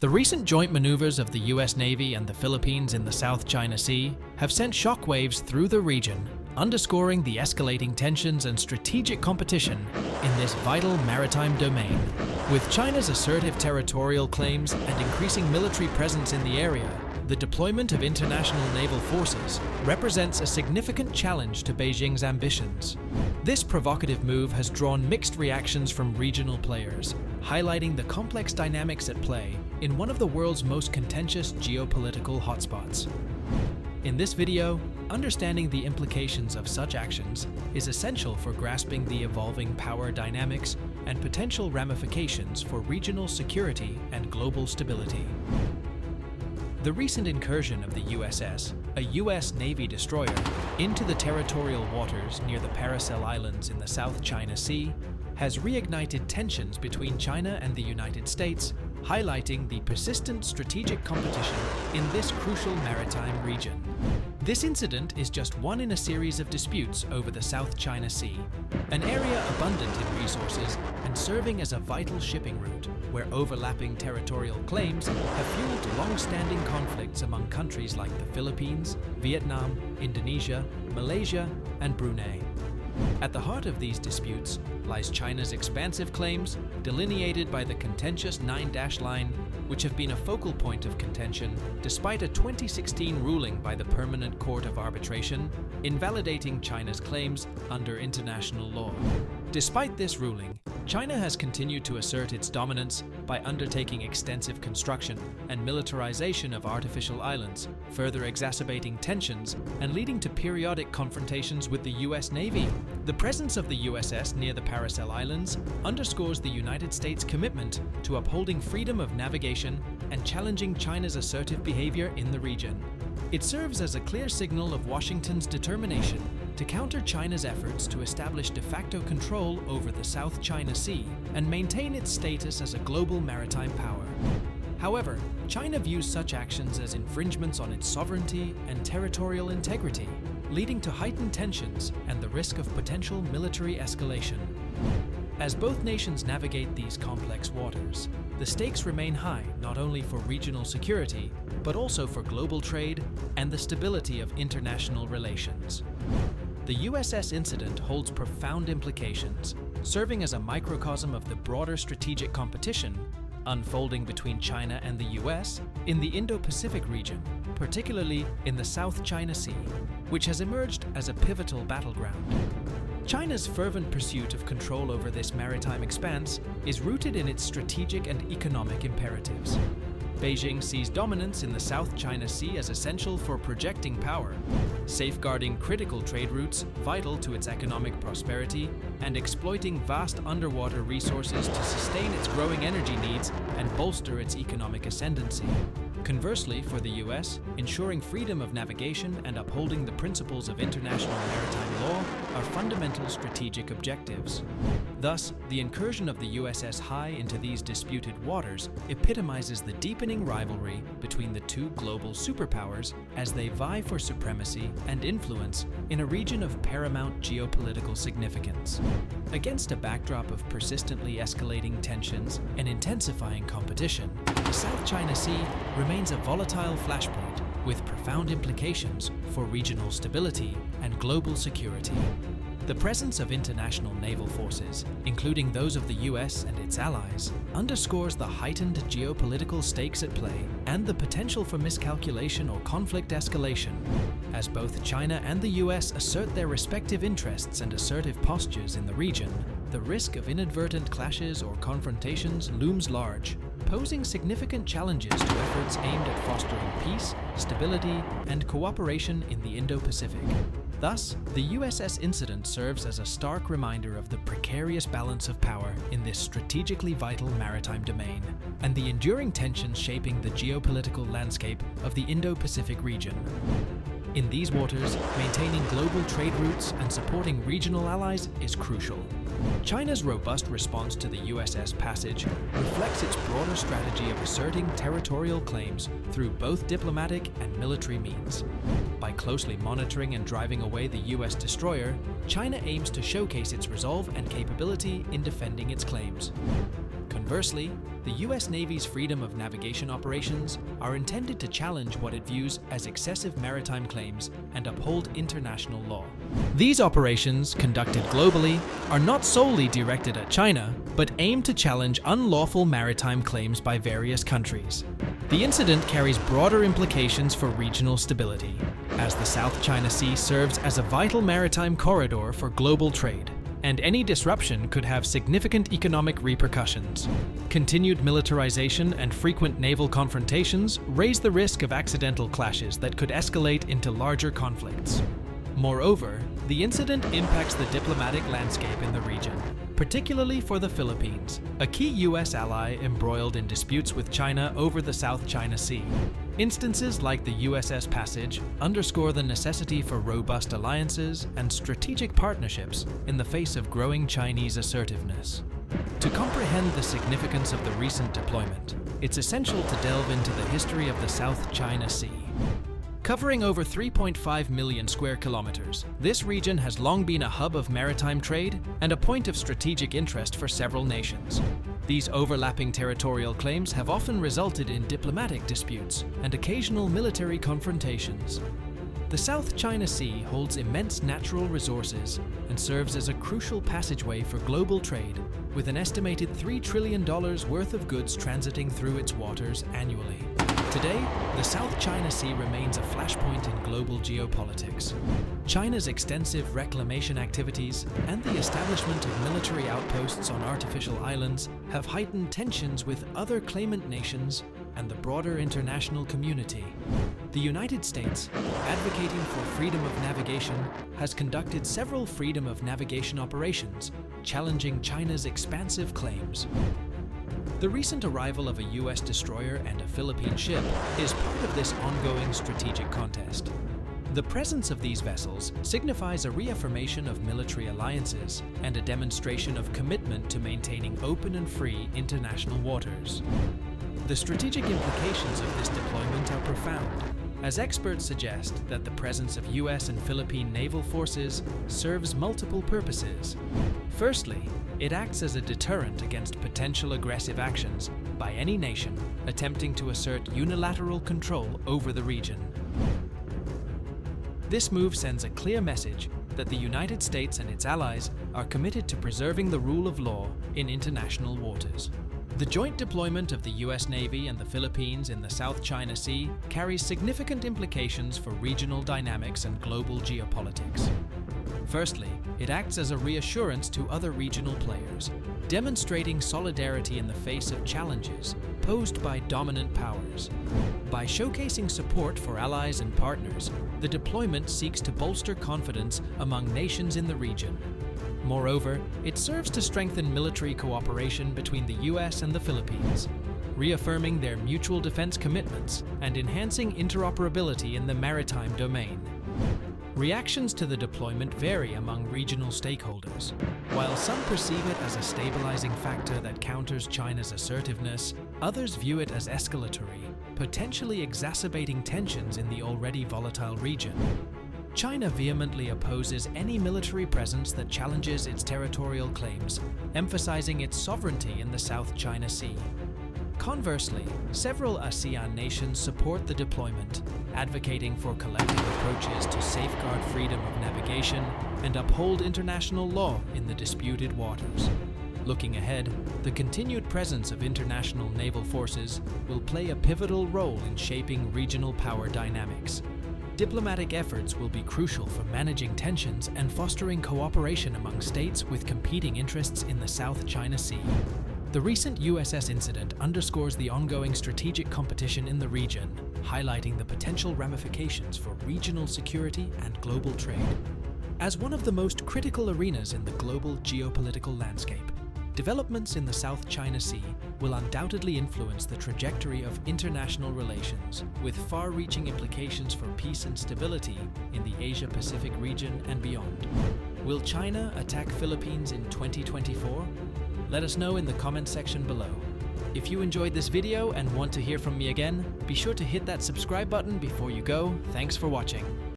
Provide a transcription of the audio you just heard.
The recent joint maneuvers of the US Navy and the Philippines in the South China Sea have sent shockwaves through the region, underscoring the escalating tensions and strategic competition in this vital maritime domain. With China's assertive territorial claims and increasing military presence in the area, the deployment of international naval forces represents a significant challenge to Beijing's ambitions. This provocative move has drawn mixed reactions from regional players, highlighting the complex dynamics at play in one of the world's most contentious geopolitical hotspots. In this video, understanding the implications of such actions is essential for grasping the evolving power dynamics and potential ramifications for regional security and global stability. The recent incursion of the USS, a US Navy destroyer, into the territorial waters near the Paracel Islands in the South China Sea has reignited tensions between China and the United States, highlighting the persistent strategic competition in this crucial maritime region. This incident is just one in a series of disputes over the South China Sea, an area abundant in resources and serving as a vital shipping route, where overlapping territorial claims have fueled long-standing conflicts among countries like the Philippines, Vietnam, Indonesia, Malaysia, and Brunei. At the heart of these disputes lies China's expansive claims, delineated by the contentious Nine-Dash Line, which have been a focal point of contention despite a 2016 ruling by the Permanent Court of Arbitration invalidating China's claims under international law. Despite this ruling, China has continued to assert its dominance by undertaking extensive construction and militarization of artificial islands, further exacerbating tensions and leading to periodic confrontations with the US Navy. The presence of the USS near the Paracel Islands underscores the United States' commitment to upholding freedom of navigation and challenging China's assertive behavior in the region. It serves as a clear signal of Washington's determination to counter China's efforts to establish de facto control over the South China Sea and maintain its status as a global maritime power. However, China views such actions as infringements on its sovereignty and territorial integrity, leading to heightened tensions and the risk of potential military escalation. As both nations navigate these complex waters, the stakes remain high not only for regional security, but also for global trade and the stability of international relations. The USS incident holds profound implications, serving as a microcosm of the broader strategic competition unfolding between China and the US in the Indo-Pacific region, particularly in the South China Sea, which has emerged as a pivotal battleground. China's fervent pursuit of control over this maritime expanse is rooted in its strategic and economic imperatives. Beijing sees dominance in the South China Sea as essential for projecting power, safeguarding critical trade routes vital to its economic prosperity, and exploiting vast underwater resources to sustain its growing energy needs and bolster its economic ascendancy. Conversely, for the US, ensuring freedom of navigation and upholding the principles of international maritime law are fundamental strategic objectives. Thus, the incursion of the USS Hai into these disputed waters epitomizes the deepening rivalry between the two global superpowers as they vie for supremacy and influence in a region of paramount geopolitical significance. Against a backdrop of persistently escalating tensions and intensifying competition, the South China Sea remains a volatile flashpoint with profound implications for regional stability and global security. The presence of international naval forces, including those of the US and its allies, underscores the heightened geopolitical stakes at play and the potential for miscalculation or conflict escalation. As both China and the US assert their respective interests and assertive postures in the region, the risk of inadvertent clashes or confrontations looms large, posing significant challenges to efforts aimed at fostering peace, stability, and cooperation in the Indo-Pacific. Thus, the USS incident serves as a stark reminder of the precarious balance of power in this strategically vital maritime domain, and the enduring tensions shaping the geopolitical landscape of the Indo-Pacific region. In these waters, maintaining global trade routes and supporting regional allies is crucial. China's robust response to the USS Passage reflects its broader strategy of asserting territorial claims through both diplomatic and military means. By closely monitoring and driving away the US destroyer, China aims to showcase its resolve and capability in defending its claims. Conversely, the US Navy's freedom of navigation operations are intended to challenge what it views as excessive maritime claims and uphold international law. These operations, conducted globally, are not solely directed at China, but aim to challenge unlawful maritime claims by various countries. The incident carries broader implications for regional stability, as the South China Sea serves as a vital maritime corridor for global trade, and any disruption could have significant economic repercussions. Continued militarization and frequent naval confrontations raise the risk of accidental clashes that could escalate into larger conflicts. Moreover, the incident impacts the diplomatic landscape in the region, particularly for the Philippines, a key US ally embroiled in disputes with China over the South China Sea. Instances like the USS Passage underscore the necessity for robust alliances and strategic partnerships in the face of growing Chinese assertiveness. To comprehend the significance of the recent deployment, it's essential to delve into the history of the South China Sea. Covering over 3.5 million square kilometers, this region has long been a hub of maritime trade and a point of strategic interest for several nations. These overlapping territorial claims have often resulted in diplomatic disputes and occasional military confrontations. The South China Sea holds immense natural resources and serves as a crucial passageway for global trade, with an estimated $3 trillion worth of goods transiting through its waters annually. Today, the South China Sea remains a flashpoint in global geopolitics. China's extensive reclamation activities and the establishment of military outposts on artificial islands have heightened tensions with other claimant nations and the broader international community. The United States, advocating for freedom of navigation, has conducted several freedom of navigation operations, challenging China's expansive claims. The recent arrival of a US destroyer and a Philippine ship is part of this ongoing strategic contest. The presence of these vessels signifies a reaffirmation of military alliances and a demonstration of commitment to maintaining open and free international waters. The strategic implications of this deployment are profound, as experts suggest that the presence of US and Philippine naval forces serves multiple purposes. Firstly, it acts as a deterrent against potential aggressive actions by any nation attempting to assert unilateral control over the region. This move sends a clear message that the United States and its allies are committed to preserving the rule of law in international waters. The joint deployment of the US Navy and the Philippines in the South China Sea carries significant implications for regional dynamics and global geopolitics. Firstly, it acts as a reassurance to other regional players, demonstrating solidarity in the face of challenges posed by dominant powers. By showcasing support for allies and partners, the deployment seeks to bolster confidence among nations in the region. Moreover, it serves to strengthen military cooperation between the US and the Philippines, reaffirming their mutual defense commitments and enhancing interoperability in the maritime domain. Reactions to the deployment vary among regional stakeholders. While some perceive it as a stabilizing factor that counters China's assertiveness, others view it as escalatory, potentially exacerbating tensions in the already volatile region. China vehemently opposes any military presence that challenges its territorial claims, emphasizing its sovereignty in the South China Sea. Conversely, several ASEAN nations support the deployment, advocating for collective approaches to safeguard freedom of navigation and uphold international law in the disputed waters. Looking ahead, the continued presence of international naval forces will play a pivotal role in shaping regional power dynamics. Diplomatic efforts will be crucial for managing tensions and fostering cooperation among states with competing interests in the South China Sea. The recent USS incident underscores the ongoing strategic competition in the region, highlighting the potential ramifications for regional security and global trade. As one of the most critical arenas in the global geopolitical landscape, developments in the South China Sea will undoubtedly influence the trajectory of international relations, with far-reaching implications for peace and stability in the Asia-Pacific region and beyond. Will China attack Philippines in 2024? Let us know in the comment section below. If you enjoyed this video and want to hear from me again, be sure to hit that subscribe button before you go. Thanks for watching.